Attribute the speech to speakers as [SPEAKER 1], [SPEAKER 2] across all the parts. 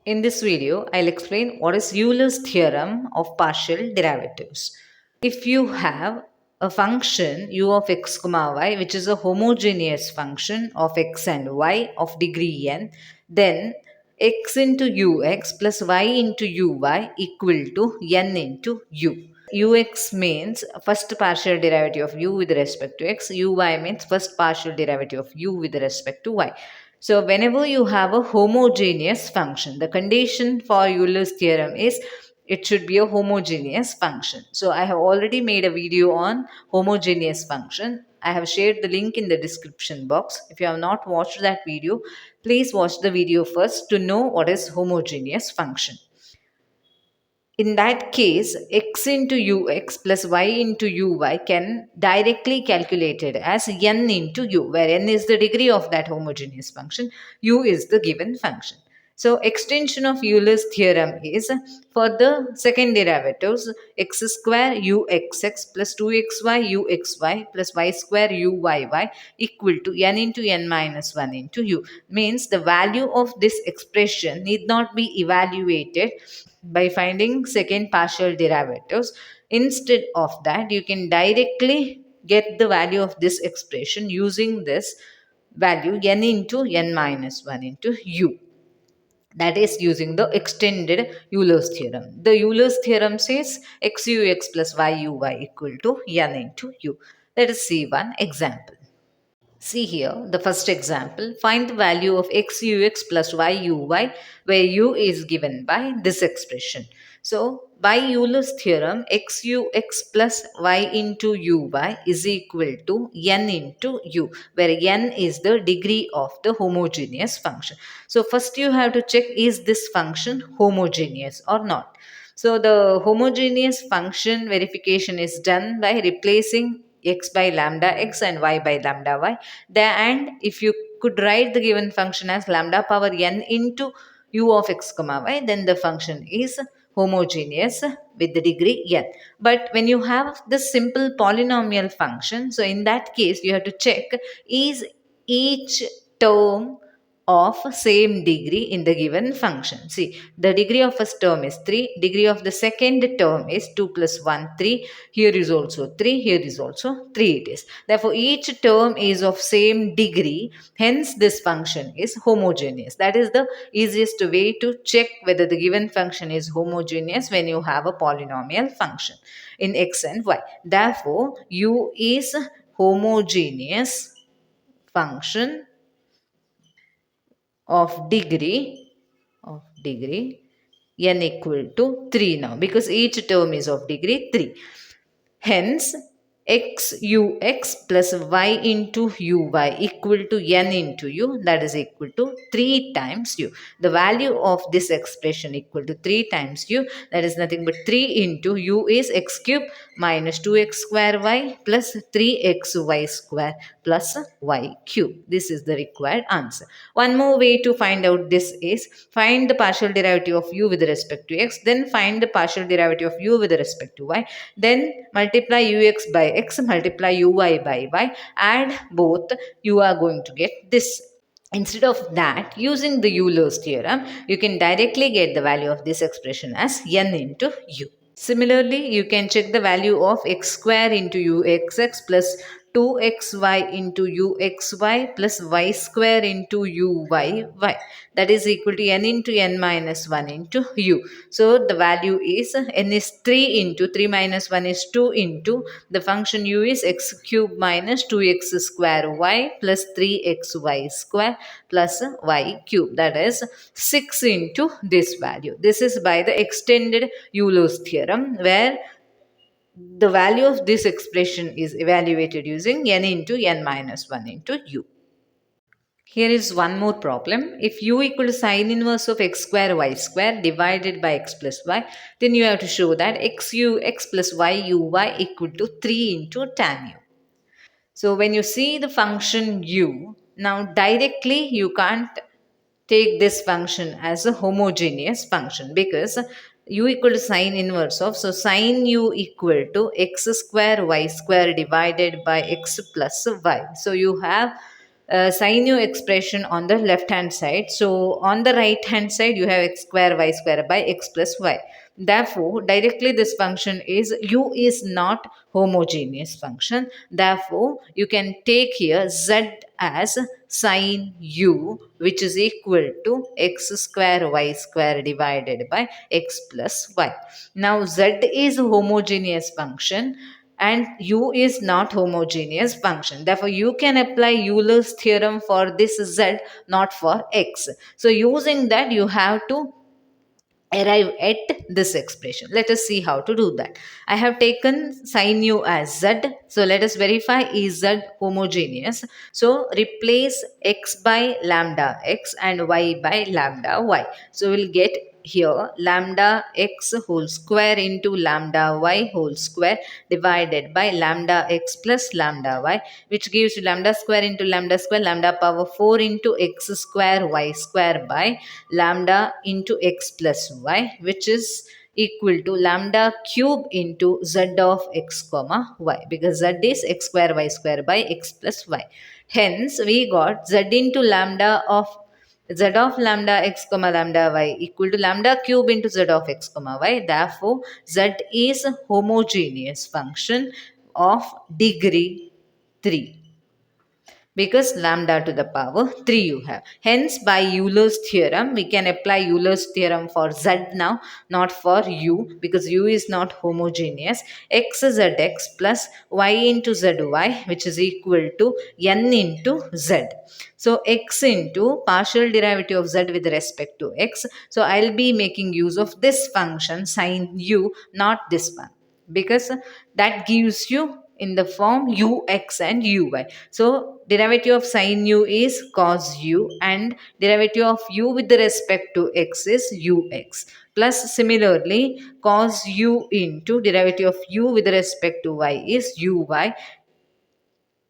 [SPEAKER 1] In this video, I'll explain what is Euler's theorem of partial derivatives. If you have a function u of x comma y, which is a homogeneous function of x and y of degree n, then x into ux plus y into uy equal to n into u. Ux means first partial derivative of u with respect to x, uy means first partial derivative of u with respect to y. So whenever you have a homogeneous function, the condition for Euler's theorem is it should be a homogeneous function. So I have already made a video on homogeneous function. I have shared the link in the description box. If you have not watched that video, please watch the video first to know what is homogeneous function. In that case, x into ux plus y into uy can directly calculated as n into u, where n is the degree of that homogeneous function, u is the given function. So extension of Euler's theorem is for the second derivatives x square uxx plus 2xy uxy plus y square uyy equal to n into n minus 1 into u. Means the value of this expression need not be evaluated by finding second partial derivatives. Instead of that, you can directly get the value of this expression using this value n into n minus 1 into u. That is using the extended Euler's theorem. The Euler's theorem says xux plus yuy equal to n into u. Let us see one example. See here, the first example, find the value of xux plus yuy, where u is given by this expression. So, by Euler's theorem, xux plus y into uy is equal to n into u, where n is the degree of the homogeneous function. So, first you have to check is this function homogeneous or not. So, the homogeneous function verification is done by replacing x by lambda x and y by lambda y. And if you could write the given function as lambda power n into u of x comma y, then the function is homogeneous with the degree n. But when you have this simple polynomial function, so in that case you have to check is each term of same degree in the given function. See, the degree of first term is 3, degree of the second term is 2 plus 1, 3. Here is also 3, here is also 3 it is. Therefore, each term is of same degree, hence this function is homogeneous. That is the easiest way to check whether the given function is homogeneous when you have a polynomial function in x and y. Therefore, u is homogeneous function of degree n equal to 3 now, because each term is of degree 3. Hence, xux plus y into uy equal to n into u, that is equal to 3 times u. The value of this expression equal to 3 times u, that is nothing but 3 into u is x cube minus 2x square y plus 3xy square plus y cube. This is the required answer. One more way to find out this is find the partial derivative of u with respect to x, then find the partial derivative of u with respect to y, then multiply ux by x, multiply uy by y, add both, you are going to get this. Instead of that, using the Euler's theorem, you can directly get the value of this expression as n into u. Similarly, you can check the value of x square into uxx plus 2xy into uxy plus y square into uyy, that is equal to n into n minus 1 into u. So the value is n is 3 into 3 minus 1 is 2 into the function u is x cube minus 2x square y plus 3xy square plus y cube, that is 6 into this value. This is by the extended Euler's theorem, where the value of this expression is evaluated using n into n minus 1 into u. Here is one more problem. If u equal to sine inverse of x square y square divided by x plus y, then you have to show that x plus y uy equal to 3 into tan u. So when you see the function u, now directly you can't take this function as a homogeneous function, because u equal to sine inverse of, so sine u equal to x square y square divided by x plus y. So you have sin u expression on the left hand side. So on the right hand side you have x square y square by x plus y. Therefore directly this function is u is not homogeneous function. Therefore you can take here z as sin u, which is equal to x square y square divided by x plus y. Now z is a homogeneous function and u is not homogeneous function. Therefore you can apply Euler's theorem for this z, not for x. So using that you have to arrive at this expression. Let us see how to do that. I have taken sin u as z. So let us verify is z homogeneous. So replace x by lambda x and y by lambda y. So we'll get here lambda x whole square into lambda y whole square divided by lambda x plus lambda y, which gives lambda square into lambda power 4 into x square y square by lambda into x plus y, which is equal to lambda cube into z of x comma y, because z is x square y square by x plus y. Hence we got z into lambda of z of lambda x comma lambda y equal to lambda cube into z of x comma y. Therefore z is homogeneous function of degree 3, because lambda to the power 3 you have. Hence by Euler's theorem we can apply Euler's theorem for z now, not for u, because u is not homogeneous. X z x plus y into zy, which is equal to n into z. So x into partial derivative of z with respect to x. So I'll be making use of this function sin u, not this one, because that gives you in the form ux and uy. So derivative of sin u is cos u and derivative of u with respect to x is ux, plus similarly cos u into derivative of u with respect to y is uy,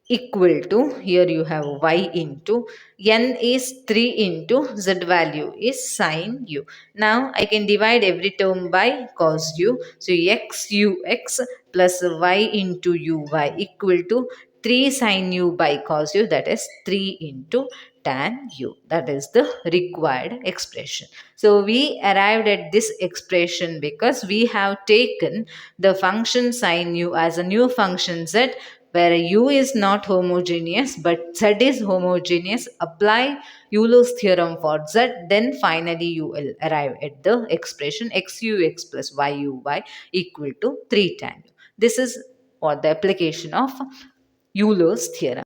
[SPEAKER 1] equal to, here you have y into n is 3 into z value is sin u. Now I can divide every term by cos u. So x ux plus y into uy equal to 3 sin u by cos u, that is 3 into tan u. That is the required expression. So we arrived at this expression because we have taken the function sin u as a new function z, where u is not homogeneous but z is homogeneous. Apply Euler's theorem for z, then finally you will arrive at the expression xux plus yuy equal to 3 tan u. This is what the application of Euler's theorem.